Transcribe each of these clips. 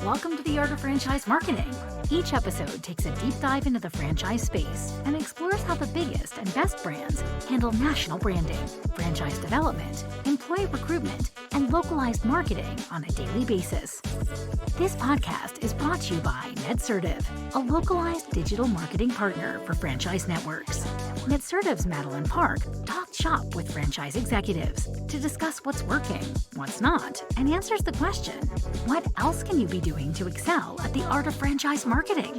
Welcome to the Art of Franchise Marketing. Each episode takes a deep dive into the franchise space and explores how the biggest and best brands handle national branding, franchise development, employee recruitment, and localized marketing on a daily basis. This podcast is brought to you by NetCertive, a localized digital marketing partner for franchise networks. NetCertive's Madeleine Park talks shop with franchise executives to discuss what's working, what's not, and answers the question, what else can you be doing to excel at the art of franchise marketing?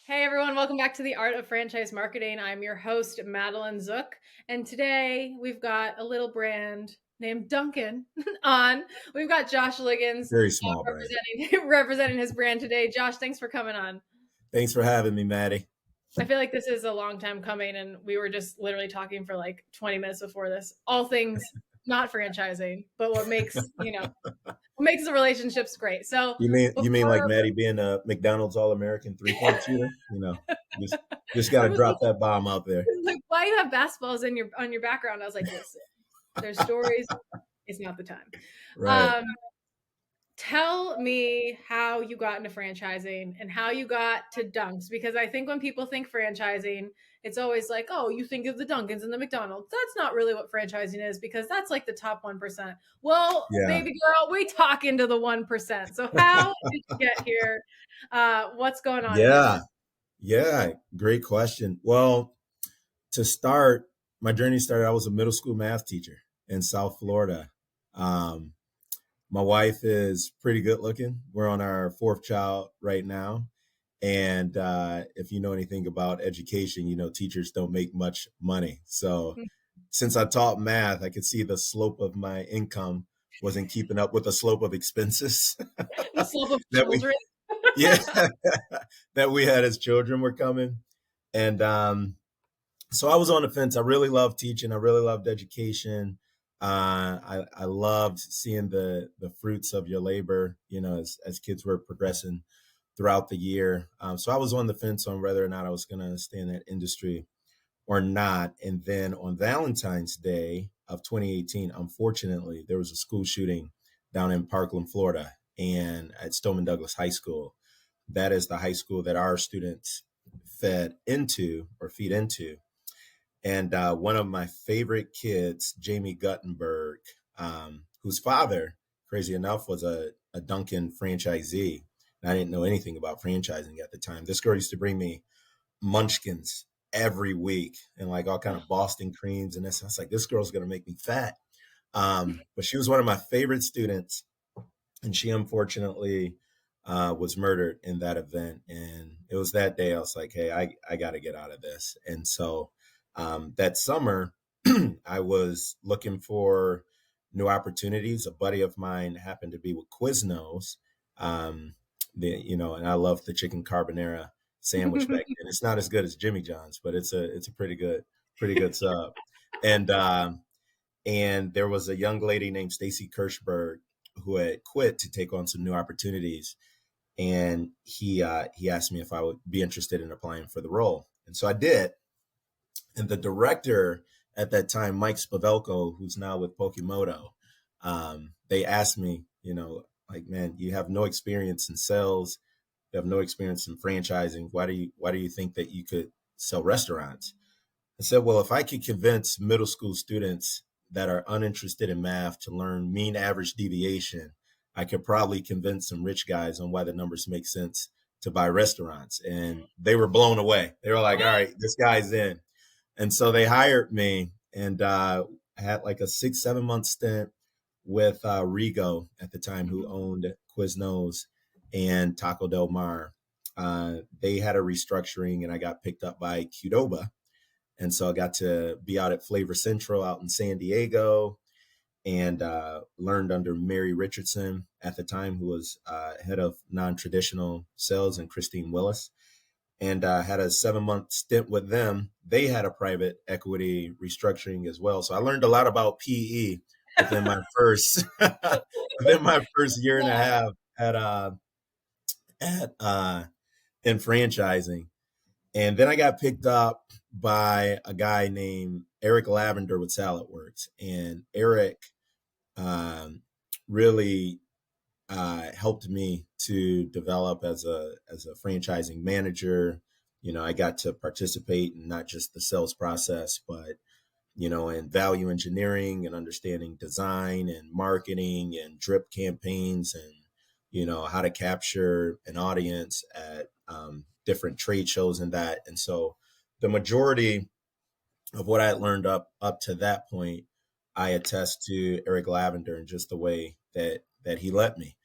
Hey everyone, welcome back to the Art of Franchise Marketing. I'm your host, Madeleine Zook, and today we've got a little brand named Dunkin on. We've got Joshua Linggins Very small brand. representing his brand today. Josh, thanks for coming on. Thanks for having me, Maddie. I feel like this is a long time coming, and we were just literally talking for like 20 minutes before this. All things not franchising, but what makes the relationships great. So you mean like Maddie being a McDonald's All-American 3-point shooter? Just got to drop that bomb out there. Like, why you have basketballs on your background? I was like, listen, there's stories. It's not the time. Right. Tell me how you got into franchising and how you got to Dunks, because I think when people think franchising, it's always like, oh, you think of the Dunkins and the McDonald's. That's not really what franchising is, because that's like the top 1%. Well, baby girl, we talk into the 1%. So how did you get here? What's going on? Yeah. Great question. Well, to start, my journey started, I was a middle school math teacher in South Florida. My wife is pretty good looking. We're on our fourth child right now. And if you know anything about education, teachers don't make much money. So since I taught math, I could see the slope of my income wasn't keeping up with the slope of expenses. The slope of children. That we had as children were coming. And so I was on the fence. I really loved teaching. I really loved education. I loved seeing the fruits of your labor, as kids were progressing throughout the year. So I was on the fence on whether or not I was going to stay in that industry or not. And then on Valentine's Day of 2018, unfortunately, there was a school shooting down in Parkland, Florida, and at Stoneman Douglas High School. That is the high school that our students feed into. And one of my favorite kids, Jamie Guttenberg, whose father, crazy enough, was a Dunkin franchisee. And I didn't know anything about franchising at the time. This girl used to bring me munchkins every week and like all kind of Boston creams. And this, I was like, this girl's going to make me fat. But she was one of my favorite students. And she unfortunately was murdered in that event. And it was that day I was like, hey, I got to get out of this. And so that summer, I was looking for new opportunities. A buddy of mine happened to be with Quiznos, and I love the chicken carbonara sandwich back then. It's not as good as Jimmy John's, but it's a pretty good sub. And there was a young lady named Stacy Kirschberg who had quit to take on some new opportunities. And he asked me if I would be interested in applying for the role. And so I did. And the director at that time, Mike Spavelko, who's now with Pokemoto, they asked me, like, man, you have no experience in sales. You have no experience in franchising. Why do you think that you could sell restaurants? I said, well, if I could convince middle school students that are uninterested in math to learn mean average deviation, I could probably convince some rich guys on why the numbers make sense to buy restaurants. And they were blown away. They were like, all right, this guy's in. And so they hired me, and I had like a 6-7 month stint with Rigo at the time, who owned Quiznos and Taco Del Mar. They had a restructuring, and I got picked up by Qdoba. And so I got to be out at Flavor Central out in San Diego, and learned under Mary Richardson at the time, who was head of non-traditional sales, and Christine Willis. And had a 7-month stint with them. They had a private equity restructuring as well. So I learned a lot about PE within my first year and a half in franchising. And then I got picked up by a guy named Eric Lavender with Salad Works. And Eric um, really helped me to develop as a franchising manager. You know, I got to participate in not just the sales process, but in value engineering and understanding design and marketing and drip campaigns and how to capture an audience at different trade shows and that. And so the majority of what I learned up to that point, I attest to Eric Lavender and just the way that he led me.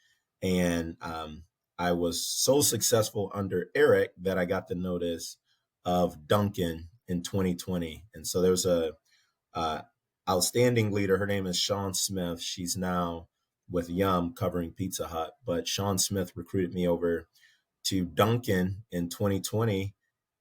And I was so successful under Eric that I got the notice of Dunkin in 2020. And so there's a uh, outstanding leader. Her name is Sean Smith. She's now with Yum covering Pizza Hut, but Sean Smith recruited me over to Dunkin in 2020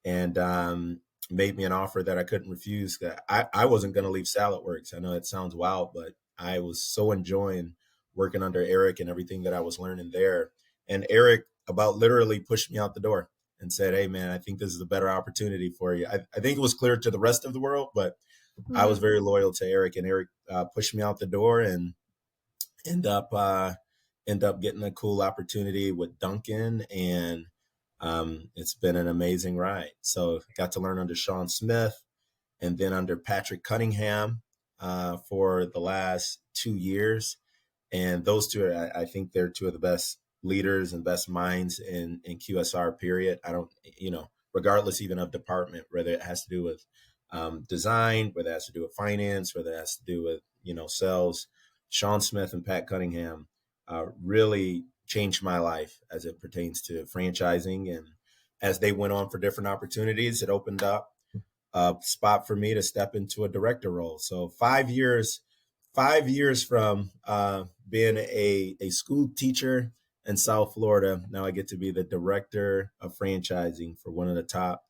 and made me an offer that I couldn't refuse. I wasn't going to leave Salad Works. I know it sounds wild, but I was so enjoying working under Eric and everything that I was learning there. And Eric about literally pushed me out the door and said, "Hey, man, I think this is a better opportunity for you." I think it was clear to the rest of the world, but I was Mhm. very loyal to Eric, and Eric pushed me out the door and end up uh, end up getting a cool opportunity with Duncan, and it's been an amazing ride. So got to learn under Sean Smith, and then under Patrick Cunningham for the last 2 years. And those two are, I think they're two of the best leaders and best minds in QSR, period. I don't, regardless even of department, whether it has to do with design, whether it has to do with finance, whether it has to do with, sales, Sean Smith and Pat Cunningham really changed my life as it pertains to franchising. And as they went on for different opportunities, it opened up a spot for me to step into a director role. So 5 years from being a school teacher in South Florida, now I get to be the director of franchising for one of the top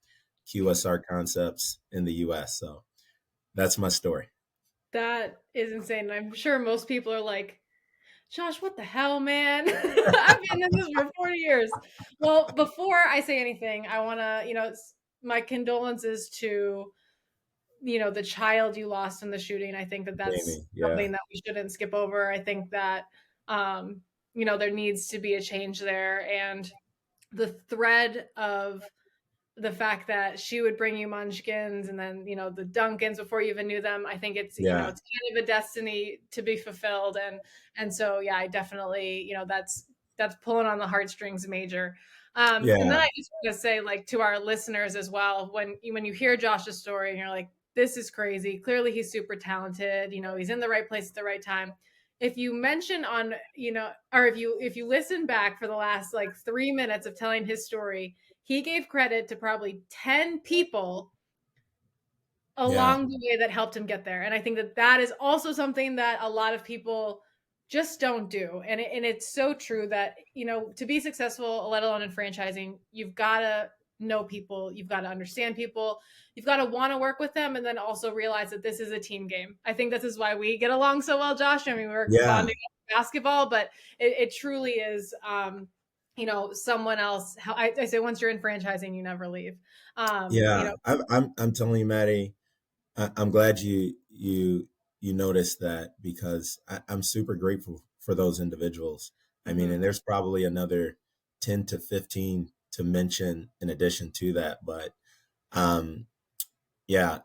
QSR concepts in the US. So that's my story. That is insane. I'm sure most people are like, Josh, what the hell, man? I've been in this for 40 years. Well, before I say anything, I want to, my condolences to, the child you lost in the shooting. I think that that's Jamie, yeah, something that we shouldn't skip over. I think that, um, there needs to be a change there. And the thread of the fact that she would bring you munchkins and then the Dunkins before you even knew them. I think it's yeah, it's kind of a destiny to be fulfilled. And so yeah, I definitely that's pulling on the heartstrings major. And then yeah, I just want to say, like, to our listeners as well, when you hear Josh's story and you're like, this is crazy, clearly he's super talented, he's in the right place at the right time. If you mention on, or if you listen back for the last like 3 minutes of telling his story, he gave credit to probably 10 people yeah, along the way that helped him get there. And I think that that is also something that a lot of people just don't do. And it's so true that, to be successful, let alone in franchising, you've got to know people, you've got to understand people, you've got to want to work with them, and then also realize that this is a team game. I think this is why we get along so well, Josh. I mean, we're yeah, bonding over basketball, but it truly is, someone else. How I say, once you're in franchising, you never leave. yeah. I'm telling you, Maddie, I'm glad you noticed that because I'm super grateful for those individuals. I mean, mhm. and there's probably another 10 to 15 to mention in addition to that, but um, yeah,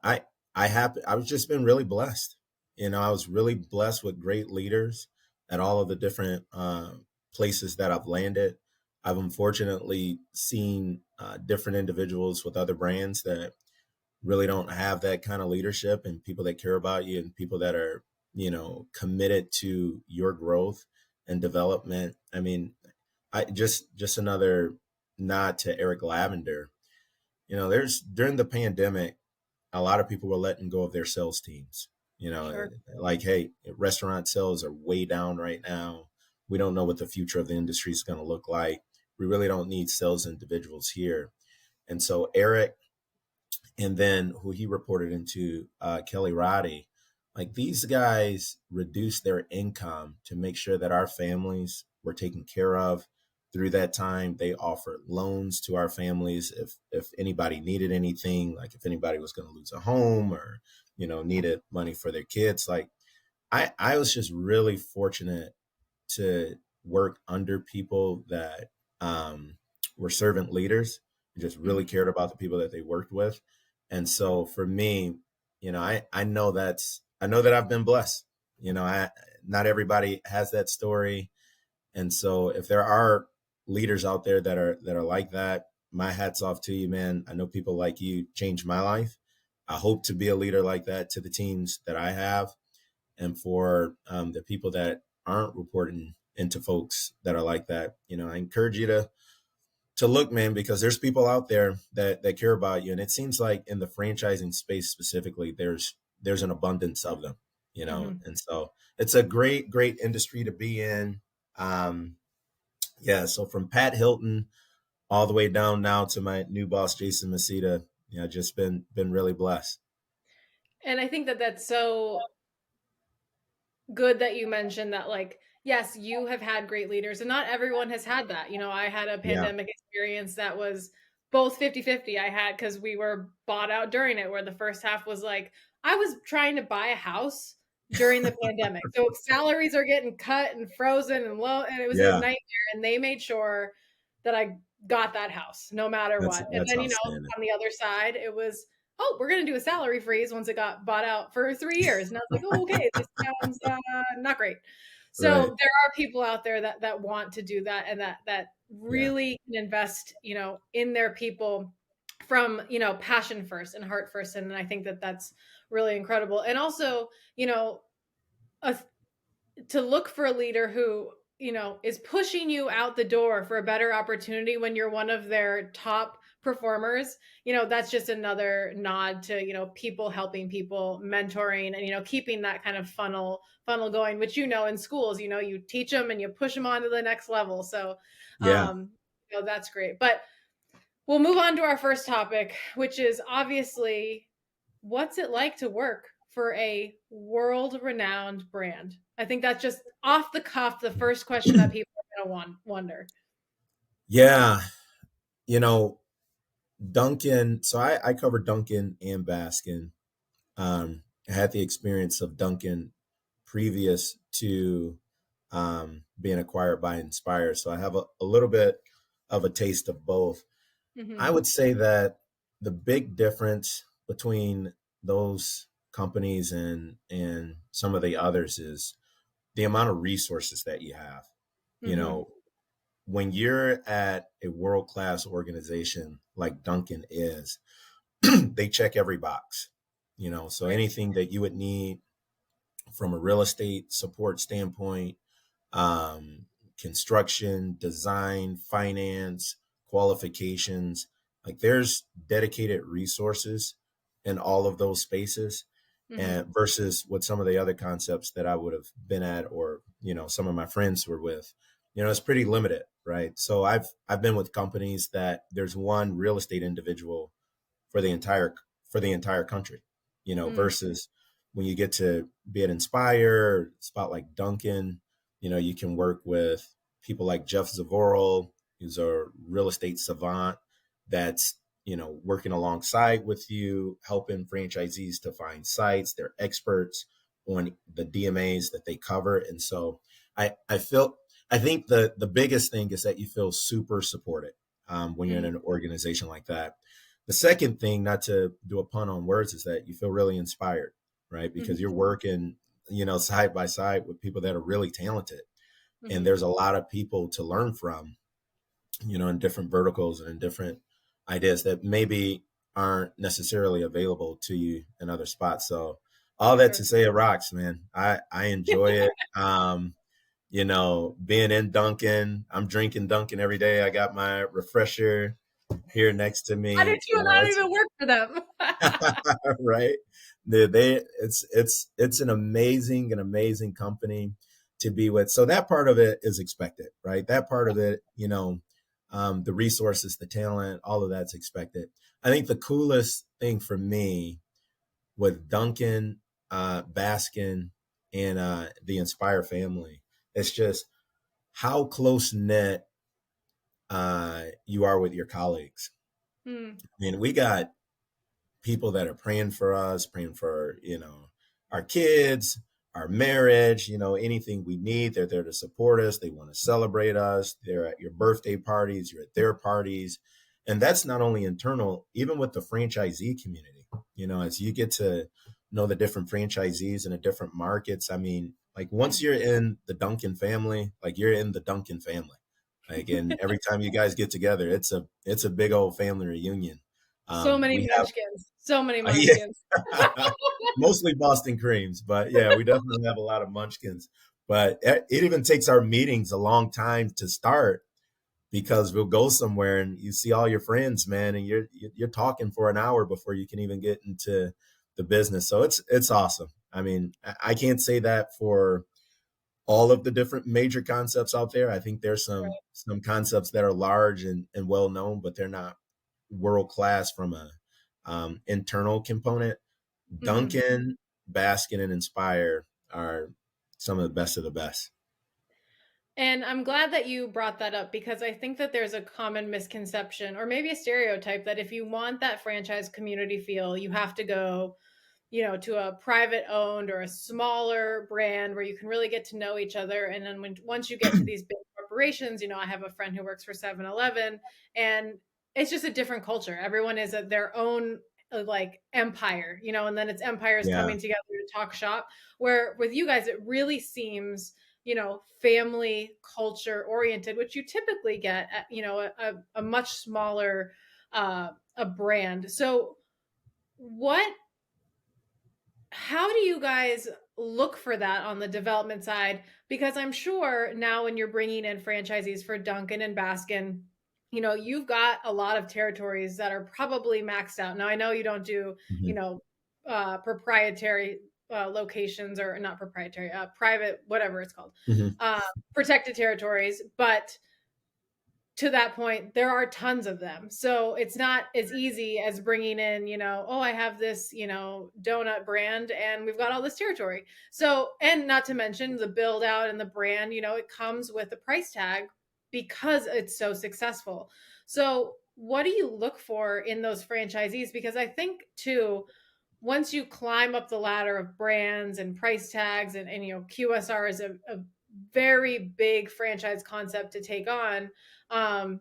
I've just been really blessed. I was really blessed with great leaders at all of the different places that I've landed. I've unfortunately seen different individuals with other brands that really don't have that kind of leadership and people that care about you and people that are, committed to your growth and development. I mean, I just another nod to Eric Lavender. There's during the pandemic, a lot of people were letting go of their sales teams. Sure. Like, hey, restaurant sales are way down right now. We don't know what the future of the industry is going to look like. We really don't need sales individuals here. And so Eric and then who he reported into, Kelly Roddy, like these guys reduced their income to make sure that our families were taken care of through that time. They offered loans to our families if anybody needed anything, like if anybody was going to lose a home or needed money for their kids. Like I was just really fortunate to work under people that were servant leaders who just really Mhm. cared about the people that they worked with. And so for me, I know I know that I've been blessed. I not everybody has that story. And so if there are leaders out there that are like that, my hat's off to you, man. I know people like you changed my life. I hope to be a leader like that to the teams that I have, and for the people that aren't reporting into folks that are like that. I encourage you to look, man, because there's people out there that care about you, and it seems like in the franchising space specifically, there's an abundance of them. Mhm. And so it's a great industry to be in. Um, yeah, so from Pat Hilton all the way down now to my new boss, Jason Masita, just been really blessed. And I think that that's so good that you mentioned that, like, yes, you have had great leaders and not everyone has had that. I had a Yeah, pandemic experience that was both 50-50. I had because we were bought out during it, where the first half was like I was trying to buy a house during the pandemic. So salaries are getting cut and frozen and low, and it was a yeah, nightmare. And they made sure that I got that house no matter that's what. And that's then, outstanding. on the other side, it was, oh, we're going to do a salary freeze once it got bought out for 3 years. And I was like, oh, okay, this sounds not great. So Right. there are people out there that want to do that, and that Yeah. really can invest, in their people from, passion first and heart first. And I think that that's really incredible. And also, you know, a to look for a leader who is pushing you out the door for a better opportunity when you're one of their top performers. That's just another nod to people helping people, mentoring, and keeping that kind of funnel going, which in schools, you teach them and you push them on to the next level. So Yeah. that's great. But we'll move on to our first topic, which is obviously, what's it like to work for a world renowned brand? I think that's just off the cuff the first question that people are going to wonder. Yeah. You know, Dunkin', so I covered Dunkin and Baskin. I had the experience of Dunkin' previous to being acquired by Inspire. So I have a little bit of a taste of both. I Hmm. would say that the big difference between those companies and some of the others is the amount of resources that you have. You Hmm. know, when you're at a world class organization like Dunkin' is, they check every box. So Right. anything that you would need from a real estate support standpoint, um, construction, design, finance, qualifications. Like there's dedicated resources in all of those spaces, Hmm. and versus what some of the other concepts that I would have been at, or some of my friends were with. It's pretty limited, right? So I've been with companies that there's one real estate individual for the entire for the entire country, Mm. versus when you get to be at Inspire, a spot like Duncan, you can work with people like Jeff Zavoral, who's a real estate savant that's, working alongside with you, helping franchisees to find sites. They're experts on the DMAs that they cover. And so I think the biggest thing is that you feel super supported when you're in Mm. an organization like that. The second thing, not to do a pun on words, is that you feel really inspired, right? Hmm. Because you're working, side by side with people that are really talented. And Hmm. there's a lot of people to learn from, in different verticals and in different ideas that maybe aren't necessarily available to you in other spots. So all that Sure. to say, it rocks, man. I enjoy it. Being in Dunkin', I'm drinking Dunkin' every day. I got my refresher here next to I do me. too, and I don't It's even work for them. right. It's an amazing company to be with. So that part of it is expected, right? That part of it, the resources, the talent, all of that's expected. I think the coolest thing for me with Duncan, Baskin, and the Inspire family, it's just how close knit you are with your colleagues. Mm. I mean, we got people that are praying for us, praying for, our kids, our marriage, anything we need. They're there to support us. They want to celebrate us. They're at your birthday parties, you're at their parties. And that's not only internal, even with the franchisee community, as you get to know the different franchisees in the different markets. I mean, like once you're in the Dunkin family, like you're in the Dunkin family. Like, and every time you guys get together, it's a big old family reunion. So many We have, munchkins. So many yeah, munchkins. mostly Boston creams, but yeah, we definitely have a lot of munchkins. But it even takes our meetings a long time to start because we'll go somewhere and you see all your friends, man, and you're talking for an hour before you can even get into the business. So it's awesome. I mean, I can't say that for all of the different major concepts out there. I think there's some concepts that are large and well known, but they're not world class from a internal component. Mhm. Dunkin, Baskin, and Inspire are some of the best of the best. And I'm glad that you brought that up because I think that there's a common misconception or maybe a stereotype that if you want that franchise community feel, you have to go, to a private owned or a smaller brand where you can really get to know each other. And then once you get to these big corporations, I have a friend who works for 7-Eleven, and it's just a different culture. Everyone is at their own like empire, and then it's empires Yeah, coming together to talk shop. Where with you guys, it really seems family culture oriented, which you typically get at, a much smaller a brand. So what how do you guys look for that on the development side? Because I'm sure now when you're bringing in franchisees for Dunkin and Baskin, you've got a lot of territories that are probably maxed out. Now I know you don't do, hmm proprietary locations, or not proprietary, private, whatever it's called, hmm uh, protected territories, but to that point, there are tons of them. So it's not as easy as bringing in, oh, I have this, donut brand and we've got all this territory. So, and not to mention the build out and the brand, it comes with a price tag because it's so successful. So, what do you look for in those franchisees? Because I think too, once you climb up the ladder of brands and price tags, and QSR is a very big franchise concept to take on. um,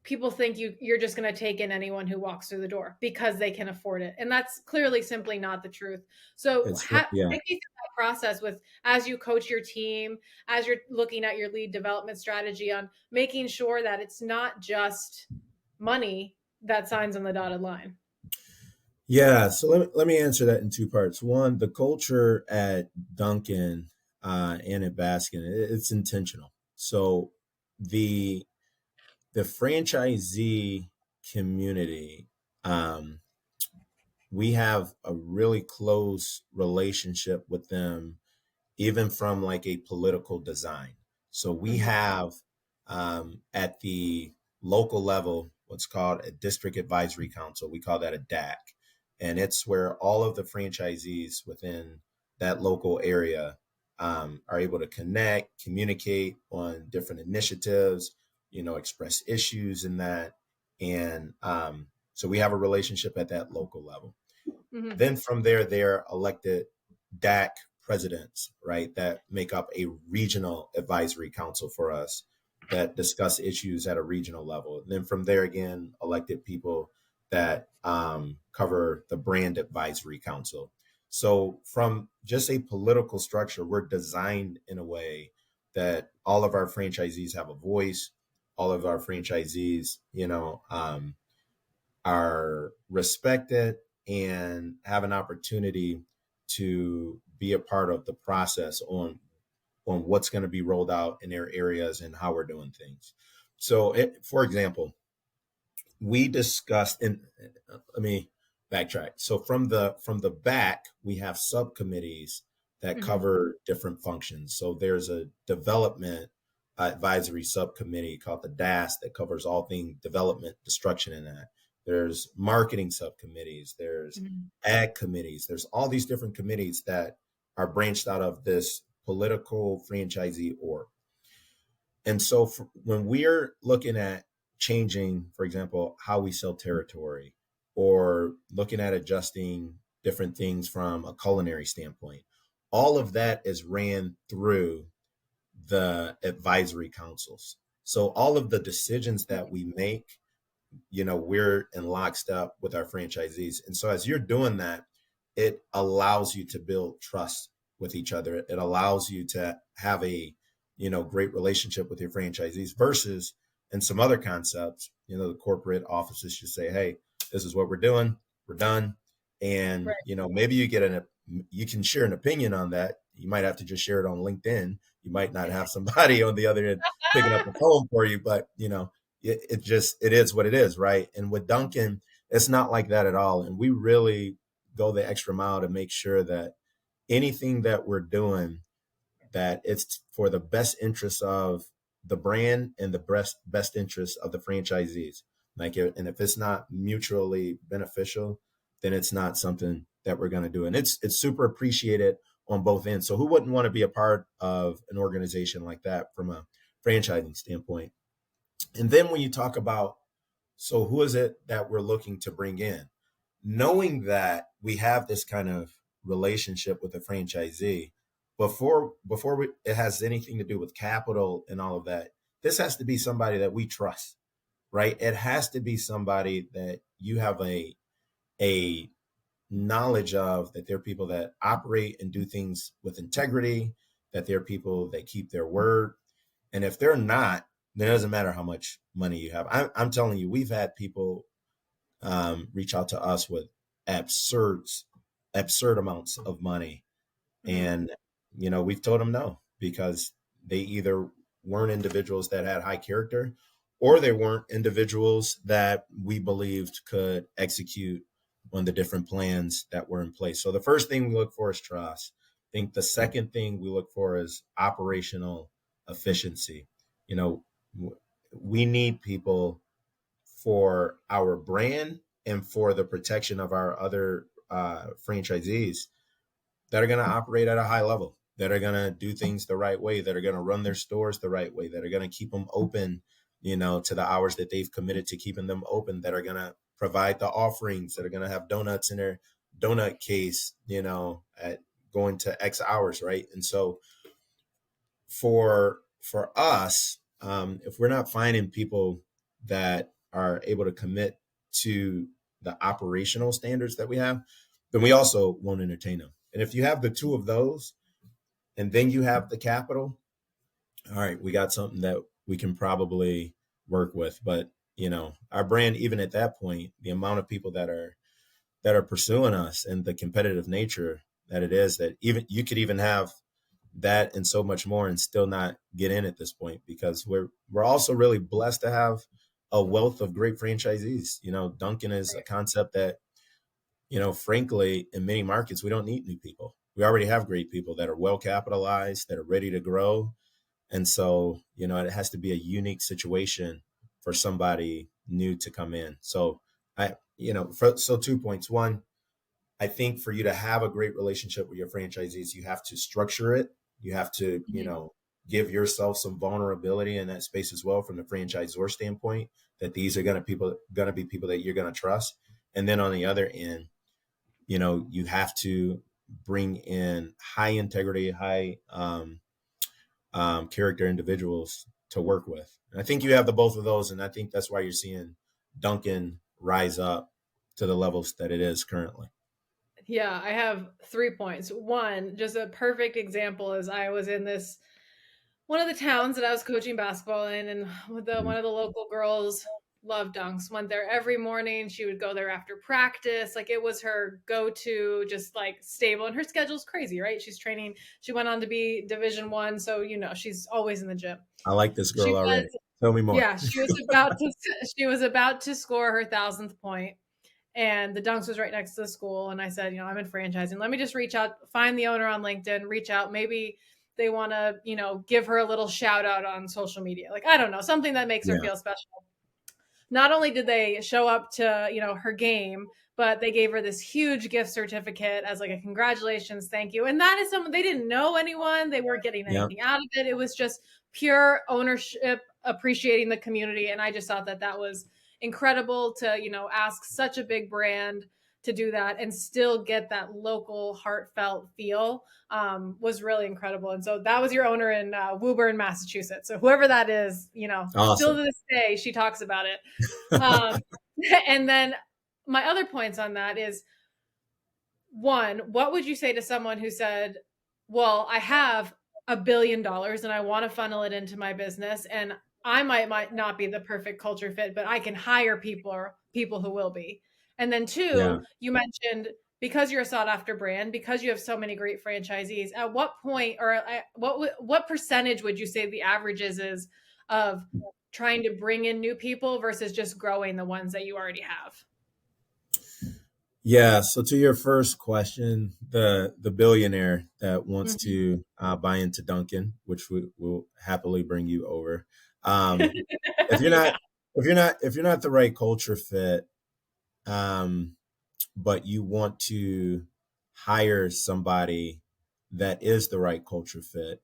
People think you're just going to take in anyone who walks through the door because they can afford it, and that's clearly simply not the truth. So yeah. take me through that process with, as you coach your team, as you're looking at your lead development strategy, on making sure that it's not just money that signs on the dotted line. Yeah, so let me answer that in two parts. One, the culture at Dunkin' and at Baskin, it's intentional. So the the franchisee community, um, we have a really close relationship with them, even from like a political design. So we Hmm. have at the local level what's called a district advisory council. We call that a DAC. And it's where all of the franchisees within that local area are able to connect, communicate on different initiatives, express issues in that. And so we have a relationship at that local level. Hmm. Then from there, they're elected DAC presidents, right, that make up a regional advisory council for us that discuss issues at a regional level. And then from there, again, elected people that cover the brand advisory council. So from just a political structure, we're designed in a way that all of our franchisees have a voice. All of our franchisees, are respected and have an opportunity to be a part of the process on what's going to be rolled out in their areas and how we're doing things. So, for example, we discussed, and let me backtrack. So from the back, we have subcommittees that Hmm. cover different functions. So there's a development advisory subcommittee called the DAS that covers all things development, destruction in that. There's marketing subcommittees, there's Hmm. ag committees, there's all these different committees that are branched out of this political franchisee org. And so when we're looking at changing, for example, how we sell territory, or looking at adjusting different things from a culinary standpoint, all of that is ran through the advisory councils. So all of the decisions that we make, we're in lockstep with our franchisees. And so as you're doing that, it allows you to build trust with each other. It allows you to have a, great relationship with your franchisees versus in some other concepts, the corporate offices should say, hey, this is what we're doing. We're done. And, Right. maybe you can share an opinion on that. You might have to just share it on LinkedIn. You might not have somebody on the other end picking up the phone for you, but it is what it is, right? And with Dunkin', it's not like that at all. And we really go the extra mile to make sure that anything that we're doing, that it's for the best interest of the brand and the best interest of the franchisees. And if it's not mutually beneficial, then it's not something that we're going to do. And it's super appreciated on both ends. So who wouldn't want to be a part of an organization like that from a franchising standpoint? And then when you talk about, so who is it that we're looking to bring in? Knowing that we have this kind of relationship with the franchisee, it has anything to do with capital and all of that, this has to be somebody that we trust, right? It has to be somebody that you have a knowledge of, that they're people that operate and do things with integrity, that they're people that keep their word. And if they're not, then it doesn't matter how much money you have. I'm telling you, we've had people reach out to us with absurd amounts of money. And, we've told them no, because they either weren't individuals that had high character, or they weren't individuals that we believed could execute on the different plans that were in place. So the first thing we look for is trust. I think the second thing we look for is operational efficiency. We need people for our brand and for the protection of our other franchisees that are going to operate at a high level, that are going to do things the right way, that are going to run their stores the right way, that are going to keep them open, to the hours that they've committed to keeping them open, that are going to provide the offerings, that are going to have donuts in their donut case, at going to X hours, right? And so for us, if we're not finding people that are able to commit to the operational standards that we have, then we also won't entertain them. And if you have the two of those, and then you have the capital, all right, we got something that we can probably work with. But our brand, even at that point, the amount of people that are pursuing us and the competitive nature that it is, that even you could even have that and so much more and still not get in at this point, because we're also really blessed to have a wealth of great franchisees. Dunkin' is a concept that, frankly, in many markets, we don't need new people. We already have great people that are well capitalized, that are ready to grow. And so, it has to be a unique situation for somebody new to come in. So so 2 points. One, I think for you to have a great relationship with your franchisees, you have to structure it. You have to, give yourself some vulnerability in that space as well, from the franchisor standpoint, that these are going to be people that you're going to trust. And then on the other end, you have to bring in high integrity, high character individuals to work with. And I think you have the both of those. And I think that's why you're seeing Dunkin' rise up to the levels that it is currently. Yeah, I have 3 points. One, just a perfect example is I was in this one of the towns that I was coaching basketball in, and one of the local girls loved dunks. Went there every morning. She would go there after practice. Like, it was her go-to, just like stable. And her schedule's crazy, right? She's training. She went on to be Division 1, so she's always in the gym. I like this She girl already. was, Tell me more. yeah, she was about to score her 1,000th point, and the Dunks was right next to the school. And I said, I'm in franchising. Let me just reach out, find the owner on LinkedIn, reach out. Maybe they want to, give her a little shout out on social media. Like, I don't know, something that makes her Yeah. feel special. Not only did they show up to, her game, but they gave her this huge gift certificate as like a congratulations, thank you. And that is someone, they didn't know anyone. They weren't getting Yeah. anything out of it. It was just pure ownership, appreciating the community. And I just thought that was incredible to, ask such a big brand to do that and still get that local heartfelt feel was really incredible. And so that was your owner in Woburn, Massachusetts. So whoever that is, still Awesome. to this day, she talks about it. Um, and then my other points on that is, one, what would you say to someone who said, well, I have $1 billion and I want to funnel it into my business, and I might not be the perfect culture fit, but I can hire people who will be. And then Yeah. two, you mentioned, because you're a sought after brand, because you have so many great franchisees, at what point, or what percentage would you say the average is of trying to bring in new people versus just growing the ones that you already have? Yeah. So to your first question, the billionaire that wants Mhm. to buy into Dunkin', which we will happily bring you over. Um, if you're Yeah. not if you're not the right culture fit, um, but you want to hire somebody that is the right culture fit,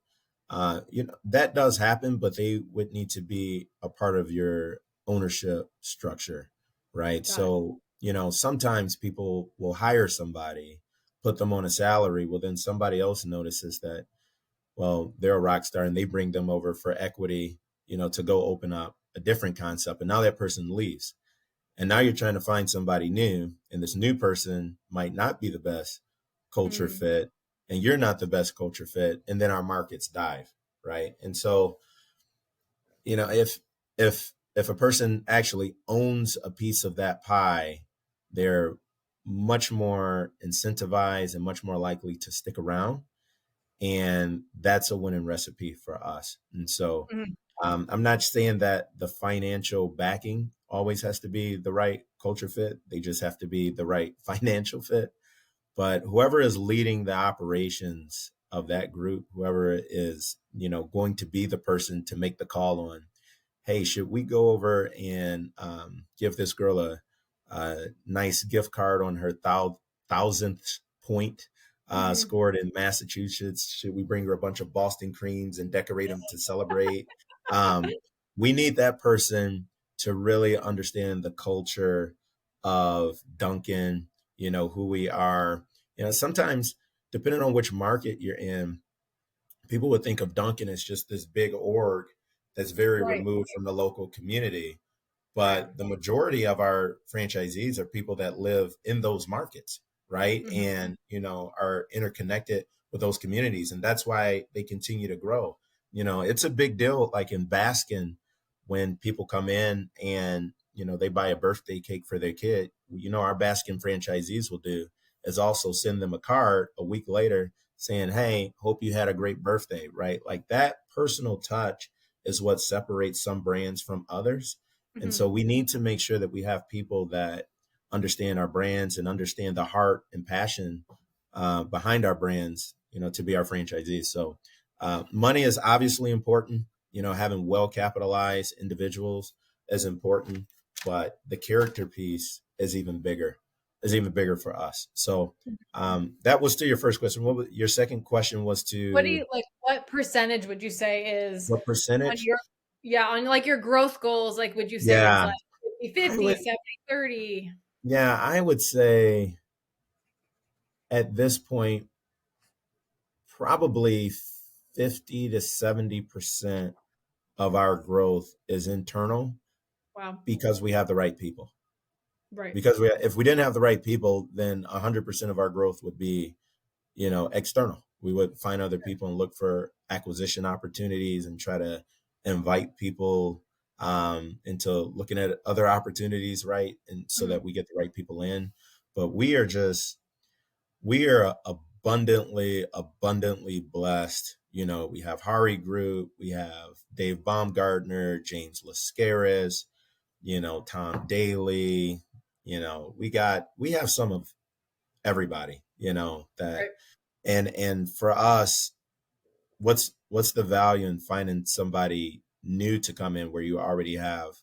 that does happen, but they would need to be a part of your ownership structure, right? Got it. So, sometimes people will hire somebody, put them on a salary. Well, then somebody else notices that, well, they're a rock star, and they bring them over for equity, to go open up a different concept. And now that person leaves. And now you're trying to find somebody new, and this new person might not be the best culture Mm, fit, and you're not the best culture fit, and then our markets dive, right? And so, if a person actually owns a piece of that pie, they're much more incentivized and much more likely to stick around, and that's a winning recipe for us. And so, mhm, I'm not saying that the financial backing always has to be the right culture fit. They just have to be the right financial fit. But whoever is leading the operations of that group, whoever is, going to be the person to make the call on, hey, should we go over and give this girl a nice gift card on her thousandth point mhm, scored in Massachusetts? Should we bring her a bunch of Boston creams and decorate them to celebrate? Um, we need that person to really understand the culture of Dunkin', who we are. Sometimes, depending on which market you're in, people would think of Dunkin' as just this big org that's very right, removed from the local community. right, But the majority of our franchisees are people that live in those markets, right? mhm, And, are interconnected with those communities. And that's why they continue to grow. It's a big deal, like in Baskin, when people come in and, they buy a birthday cake for their kid. Our Baskin franchisees will do is also send them a card a week later saying, hey, hope you had a great birthday, right? Like that personal touch is what separates some brands from others. And mhm, so we need to make sure that we have people that understand our brands and understand the heart and passion behind our brands, to be our franchisees. So money is obviously important. Having well capitalized individuals is important, but the character piece is even bigger for us. So mhm. that was to your first question. What was your second question? Was What do to you like, what percentage would you say is what on percentage? your, yeah, on like your growth goals, like would you say it's Yeah, like I 50-50, would. 70-30? Yeah, I would say at this point, probably 50 to 70% of our growth is internal Wow. because we have the right people. Right. Because if we didn't have the right people, then 100% of our growth would be, external. We would find other people and look for acquisition opportunities and try to invite people into looking at other opportunities, right? And so Mhm. that we get the right people in. But we are abundantly blessed. We have Hari Group, we have Dave Baumgartner, James Lascaris, Tom Daly. We have some of everybody, that. Right. And for us, what's the value in finding somebody new to come in where you already have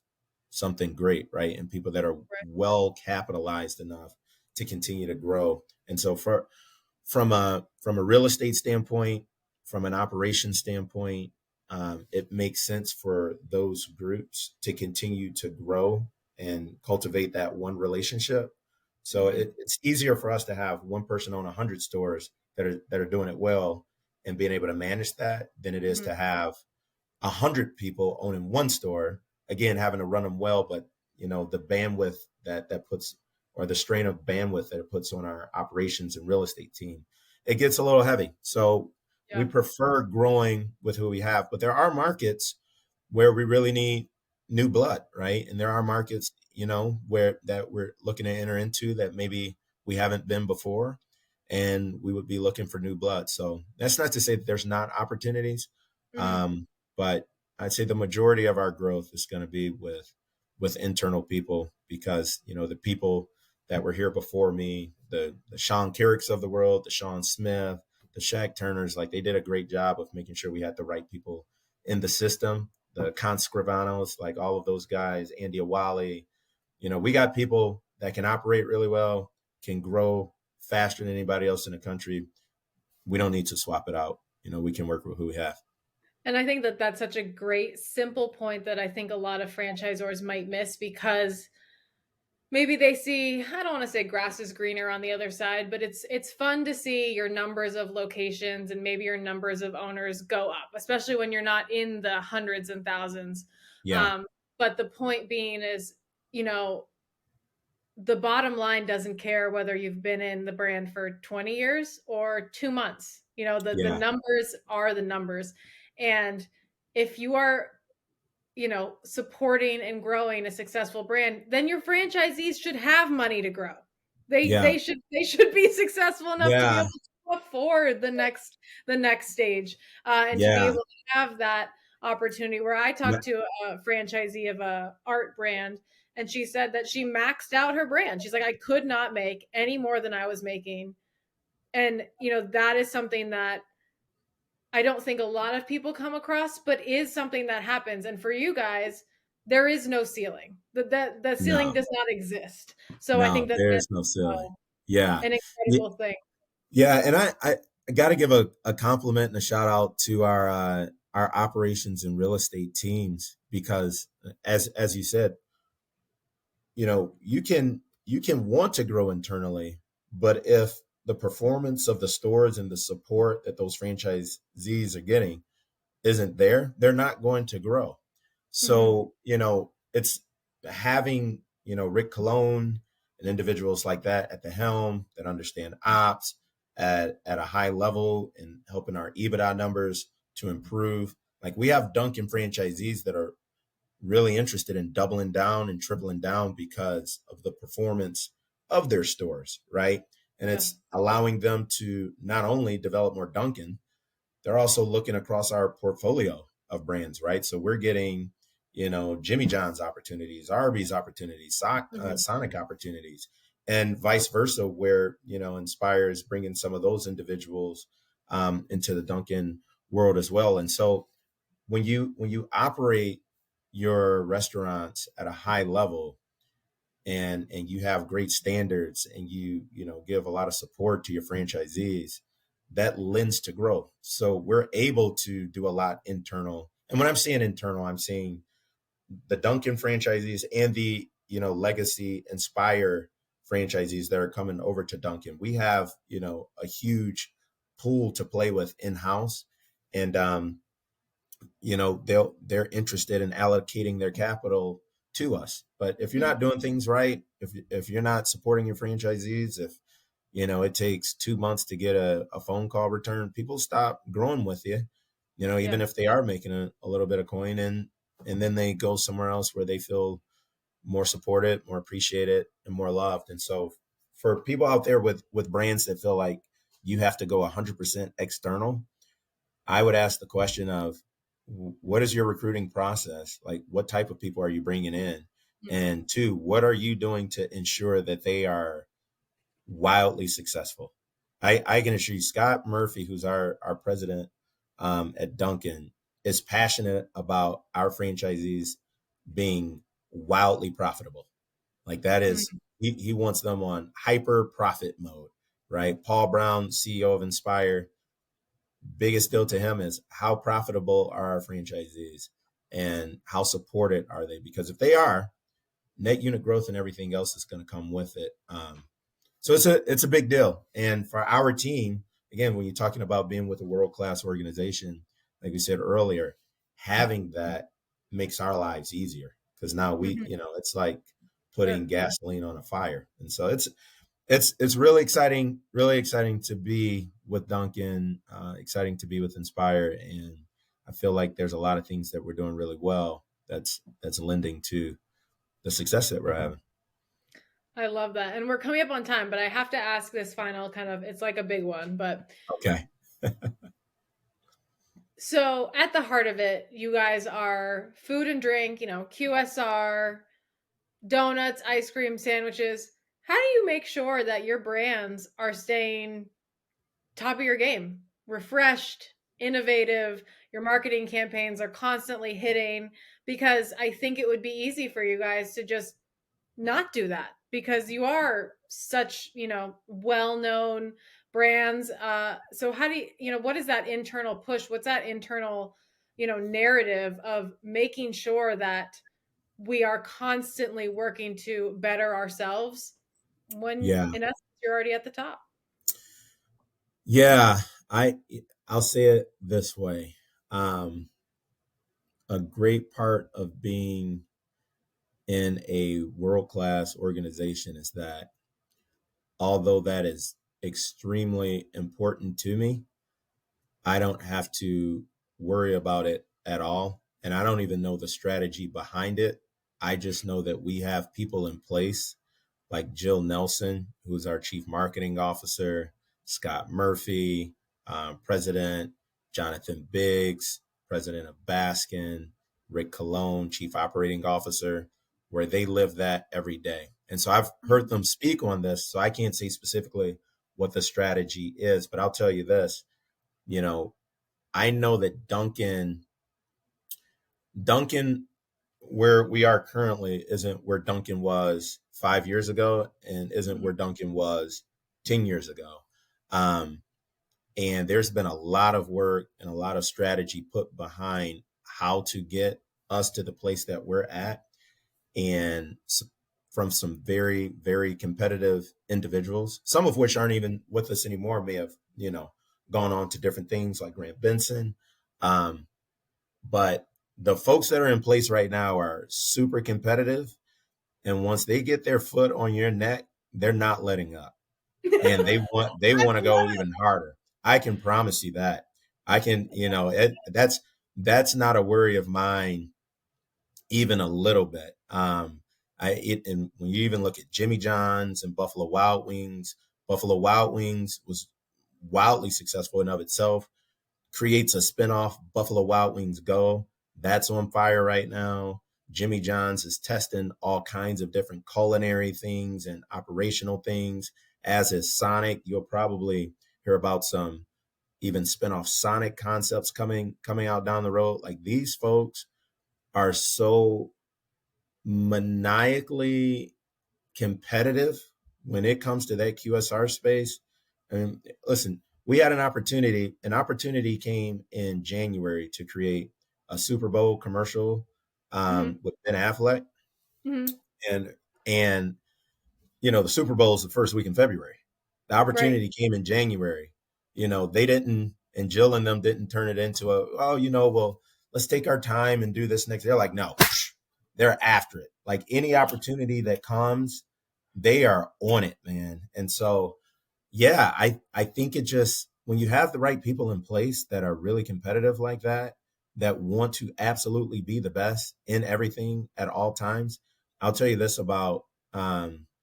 something great, right? And people that are Right. well capitalized enough to continue to grow. And so from a real estate standpoint, from an operation standpoint, it makes sense for those groups to continue to grow and cultivate that one relationship. So Hmm. it's easier for us to have one person own 100 stores that are doing it well and being able to manage that than it is Hmm. to have 100 people owning one store, again having to run them well, but the bandwidth that puts, or the strain of bandwidth that it puts on our operations and real estate team, it gets a little heavy. So we Yeah. prefer growing with who we have, but there are markets where we really need new blood, right? And there are markets, where that we're looking to enter into that maybe we haven't been before, and we would be looking for new blood. So that's not to say that there's not opportunities, Hmm. um, but I'd say the majority of our growth is going to be with internal people, because the people that were here before me, the Sean Carricks of the world, the Sean Smith, the Shaq Turners, like they did a great job of making sure we had the right people in the system. The Conscrivanos, like all of those guys, Andy Awali, we got people that can operate really well, can grow faster than anybody else in the country. We don't need to swap it out. We can work with who we have. And I think that that's such a great, simple point that I think a lot of franchisors might miss because maybe they see, I don't want to say grass is greener on the other side, but it's fun to see your numbers of locations and maybe your numbers of owners go up, especially when you're not in the hundreds and thousands. Yeah, um, but the point being is, you know the bottom line doesn't care whether you've been in the brand for 20 years or 2 months. The yeah, numbers are the numbers. And if you are, supporting and growing a successful brand, then your franchisees should have money to grow. They yeah, they should they should be successful enough to be yeah, able to afford the next stage, and to be yeah, able to have that opportunity. Where I yeah, talked to a franchisee of a art brand, and she said that she maxed out her brand. She's like, I could not make any more than I was making, and that is something that I don't think a lot of people come across, but is something that happens. And for you guys, there is no ceiling. The ceiling no, does not exist. So I no, think that there that's is no ceiling. Yeah, an Ye- incredible thing. yeah, and I got to give a compliment and a shout out to our operations and real estate teams, because as you said, you can want to grow internally, but if the performance of the stores and the support that those franchisees are getting isn't there, they're not going to grow. Hmm. So, it's having, Rick Cologne and individuals like that at the helm that understand ops at a high level and helping our EBITDA numbers to improve. Like we have Dunkin franchisees that are really interested in doubling down and tripling down because of the performance of their stores, right? And Yeah. it's allowing them to not only develop more Dunkin', they're also looking across our portfolio of brands, right? So we're getting, Jimmy John's opportunities, Arby's opportunities, Hmm. Sonic opportunities, and vice versa, where, Inspire is bringing some of those individuals into the Dunkin' world as well. And so when you operate your restaurants at a high level, and you have great standards, and you give a lot of support to your franchisees, that lends to growth. So we're able to do a lot internal. And when I'm saying internal, I'm saying the Dunkin' franchisees and the legacy Inspire franchisees that are coming over to Dunkin'. We have a huge pool to play with in house, and they're interested in allocating their capital to us. But if you're Hmm. not doing things right, if you're not supporting your franchisees, if it takes 2 months to get a phone call return, people stop growing with you, Yeah. even if they are making a little bit of coin, and then they go somewhere else where they feel more supported, more appreciated, and more loved. And so for people out there with brands that feel like you have to go 100% external, I would ask the question of, what is your recruiting process? Like, what type of people are you bringing in? Hmm. And two, what are you doing to ensure that they are wildly successful? I can assure you, Scott Murphy, who's our president at Dunkin', is passionate about our franchisees being wildly profitable. Like that is, Hmm. he wants them on hyper profit mode, right? Paul Brown, CEO of Inspire, biggest deal to him is how profitable are our franchisees and how supported are they? Because if they are, net unit growth and everything else is going to come with it. So it's a big deal. And for our team, again, when you're talking about being with a world class organization, like we said earlier, having that makes our lives easier because now we, Mhm. it's like Sure. putting gasoline on a fire. And so it's really exciting to be with Duncan, exciting to be with Inspire, and I feel like there's a lot of things that we're doing really well that's lending to the success that we're having. I love that. And we're coming up on time, but I have to ask this final kind of, it's like a big one, but Okay. so at the heart of it, you guys are food and drink, QSR, donuts, ice cream, sandwiches. How do you make sure that your brands are staying top of your game, refreshed, innovative? Your marketing campaigns are constantly hitting, because I think it would be easy for you guys to just not do that because you are such, well-known brands. So how do what is that internal push? What's that internal, narrative of making sure that we are constantly working to better ourselves when Yeah. in essence you're already at the top? Yeah. I I'll say it this way. Um, a great part of being in a world class organization is that although that is extremely important to me, I don't have to worry about it at all. And I don't even know the strategy behind it. I just know that we have people in place like Jill Nelson, who's our chief marketing officer, Scott Murphy, President Jonathan Biggs, President of Baskin, Rick Cologne, chief operating officer, where they live that every day. And so I've heard them speak on this. So I can't say specifically what the strategy is, but I'll tell you this, you know, I know that Duncan, where we are currently, isn't where Duncan was 5 years ago, and isn't Mhm. where Duncan was 10 years ago. Um, and there's been a lot of work and a lot of strategy put behind how to get us to the place that we're at, and from some very very competitive individuals, some of which aren't even with us anymore, may have gone on to different things like Grant Benson. Um, but the folks that are in place right now are super competitive. And once they get their foot on your neck, they're not letting up. And they want to go even harder. I can promise you that. I can, that's not a worry of mine even a little bit. And when you even look at Jimmy John's and Buffalo Wild Wings was wildly successful in of itself, creates a spinoff, Buffalo Wild Wings Go. That's on fire right now. Jimmy John's is testing all kinds of different culinary things and operational things, as is Sonic. You'll probably hear about some even spinoff Sonic concepts coming out down the road. Like, these folks are so maniacally competitive when it comes to that QSR space. And listen, we had an opportunity. An opportunity came in January to create a Super Bowl commercial Mhm. with Ben Affleck, Mhm. and and the Super Bowl is the first week in February. The Right. opportunity came in January. They didn't, and Jill and them didn't turn it into well, let's take our time and do this next. They're like, no, they're after it. Like, any opportunity that comes, they are on it, man. And so, yeah, I think it just, when you have the right people in place that are really competitive like that want to absolutely be the best in everything at all times. I'll tell you this about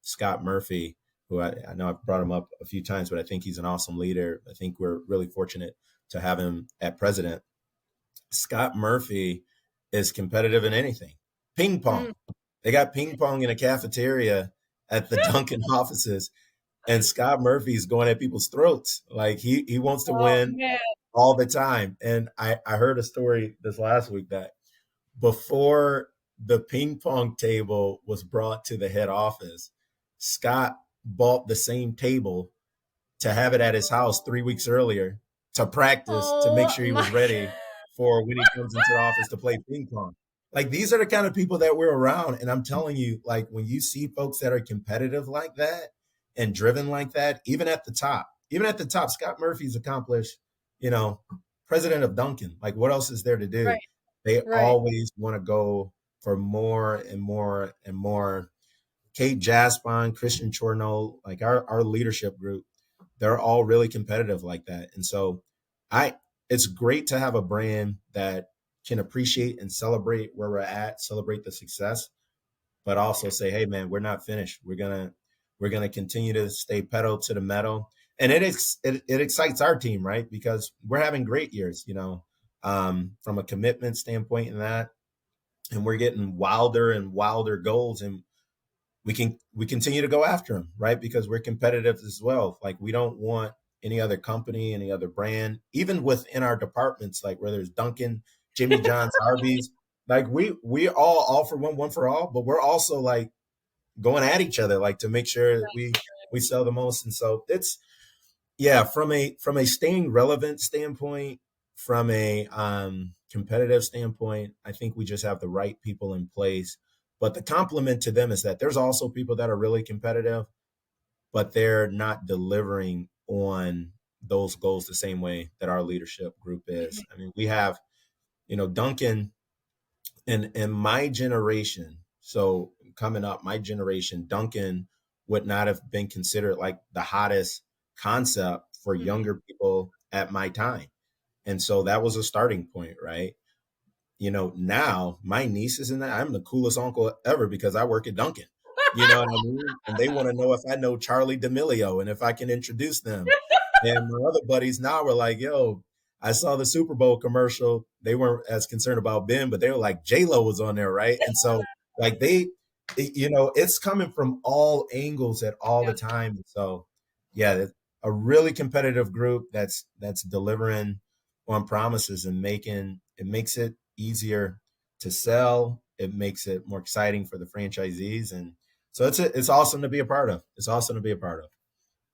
Scott Murphy, who I know I've brought him up a few times, but I think he's an awesome leader. I think we're really fortunate to have him at president. Scott Murphy is competitive in anything. Ping Mhm. pong. They got ping pong in a cafeteria at the Dunkin' offices, and Scott Murphy's going at people's throats. Like, he wants to Oh win man. all the time. And I heard a story this last week that before the ping pong table was brought to the head office, Scott bought the same table to have it at his house 3 weeks earlier to practice to make Oh sure he my. was ready for when he comes into the office to play ping pong. Like, these are the kind of people that we're around. And I'm telling you, like, when you see folks that are competitive like that, and driven like that, even at the top. Even at the top, Scott Murphy's accomplished, you know, president of Dunkin'. Like, what else is there to do? Right. They Right. always want to go for more and more and more. Kate Jaspon, Christian Chorno, like our leadership group, they're all really competitive like that. And so I it's great to have a brand that can appreciate and celebrate where we're at, celebrate the success, but also say, hey man, we're not finished. We're gonna continue to stay pedal to the metal. And it excites our team, right? Because we're having great years, from a commitment standpoint and that, and we're getting wilder and wilder goals, and we continue to go after them, right? Because we're competitive as well. Like, we don't want any other company, any other brand, even within our departments, like whether it's Dunkin', Jimmy John's, Arby's, like we all for one for all, but we're also like going at each other, like to make sure we sell the most. And so it's, yeah, from a staying relevant standpoint, from a competitive standpoint, I think we just have the right people in place. But the compliment to them is that there's also people that are really competitive, but they're not delivering on those goals the same way that our leadership group is. I mean, we have, Duncan in my generation. So coming up, my generation, Duncan would not have been considered like the hottest concept for younger people at my time. And so that was a starting point, right? Now my nieces and I'm the coolest uncle ever because I work at Dunkin'. You know what I mean? And they want to know if I know Charlie D'Amelio and if I can introduce them. And my other buddies now were like, yo, I saw the Super Bowl commercial. They weren't as concerned about Ben, but they were like, J-Lo was on there, right? And so like it's coming from all angles at all the time. So yeah, a really competitive group that's delivering on promises and makes it easier to sell. It makes it more exciting for the franchisees. And so it's awesome to be a part of. It's awesome to be a part of.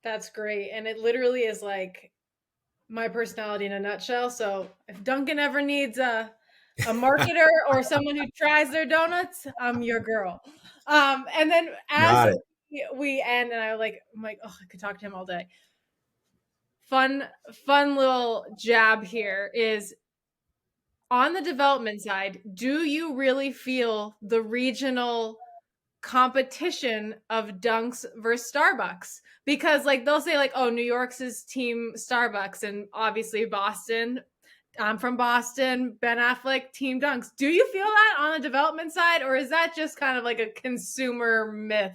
That's great. And it literally is like my personality in a nutshell. So if Dunkin' ever needs a marketer or someone who tries their donuts, I'm your girl. And then as we end, and I'm like, oh, I could talk to him all day. Fun little jab here is, on the development side, do you really feel the regional competition of Dunks versus Starbucks? Because like they'll say like, oh, New York's is team Starbucks, and obviously Boston, I'm from Boston, Ben Affleck, team Dunks. Do you feel that on the development side, or is that just kind of like a consumer myth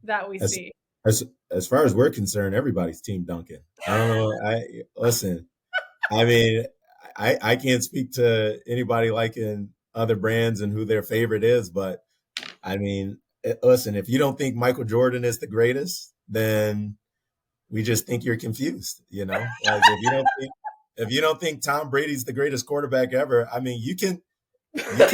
that we see? As far as we're concerned, everybody's team Dunkin'. I don't know. Listen, I mean, I can't speak to anybody liking other brands and who their favorite is, but I mean, listen, if you don't think Michael Jordan is the greatest, then we just think you're confused, Like if you don't think Tom Brady's the greatest quarterback ever, I mean, you can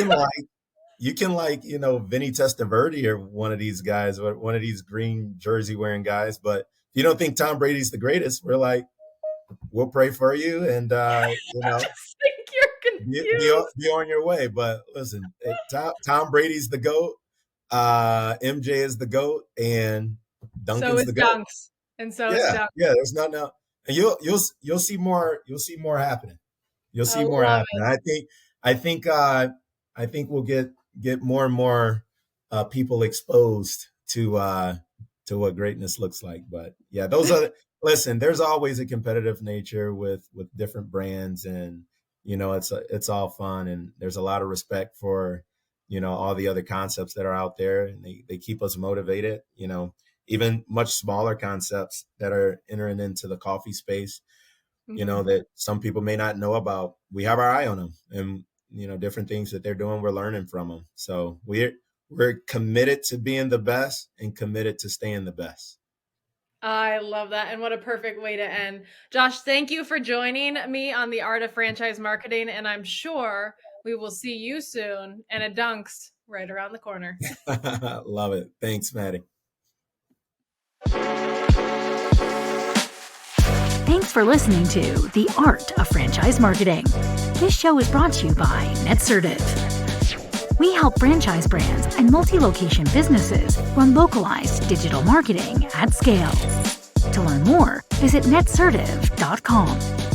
like Vinny Testaverde or one of these guys, or one of these green jersey wearing guys, but if you don't think Tom Brady's the greatest, we're like, we'll pray for you, and I just think you're confused. Be on your way. But listen, Tom Brady's the GOAT, MJ is the GOAT, and Duncan's the GOAT. Dunks. And so it's Dunks. Yeah, there's nothing else. And you'll see more. You'll see more happening. You'll see more happening. I think we'll get more and more people exposed to what greatness looks like. But yeah, listen, there's always a competitive nature with different brands, and it's all fun, and there's a lot of respect for all the other concepts that are out there, and they keep us motivated. Even much smaller concepts that are entering into the coffee space, that some people may not know about. We have our eye on them, and different things that they're doing, we're learning from them. So we're committed to being the best and committed to staying the best. I love that. And what a perfect way to end. Josh, thank you for joining me on the Art of Franchise Marketing. And I'm sure we will see you soon, and a Dunks right around the corner. Love it. Thanks, Maddie. Thanks for listening to The Art of Franchise Marketing. This show is brought to you by NetCertive. We help franchise brands and multi-location businesses run localized digital marketing at scale. To learn more, visit netsertive.com.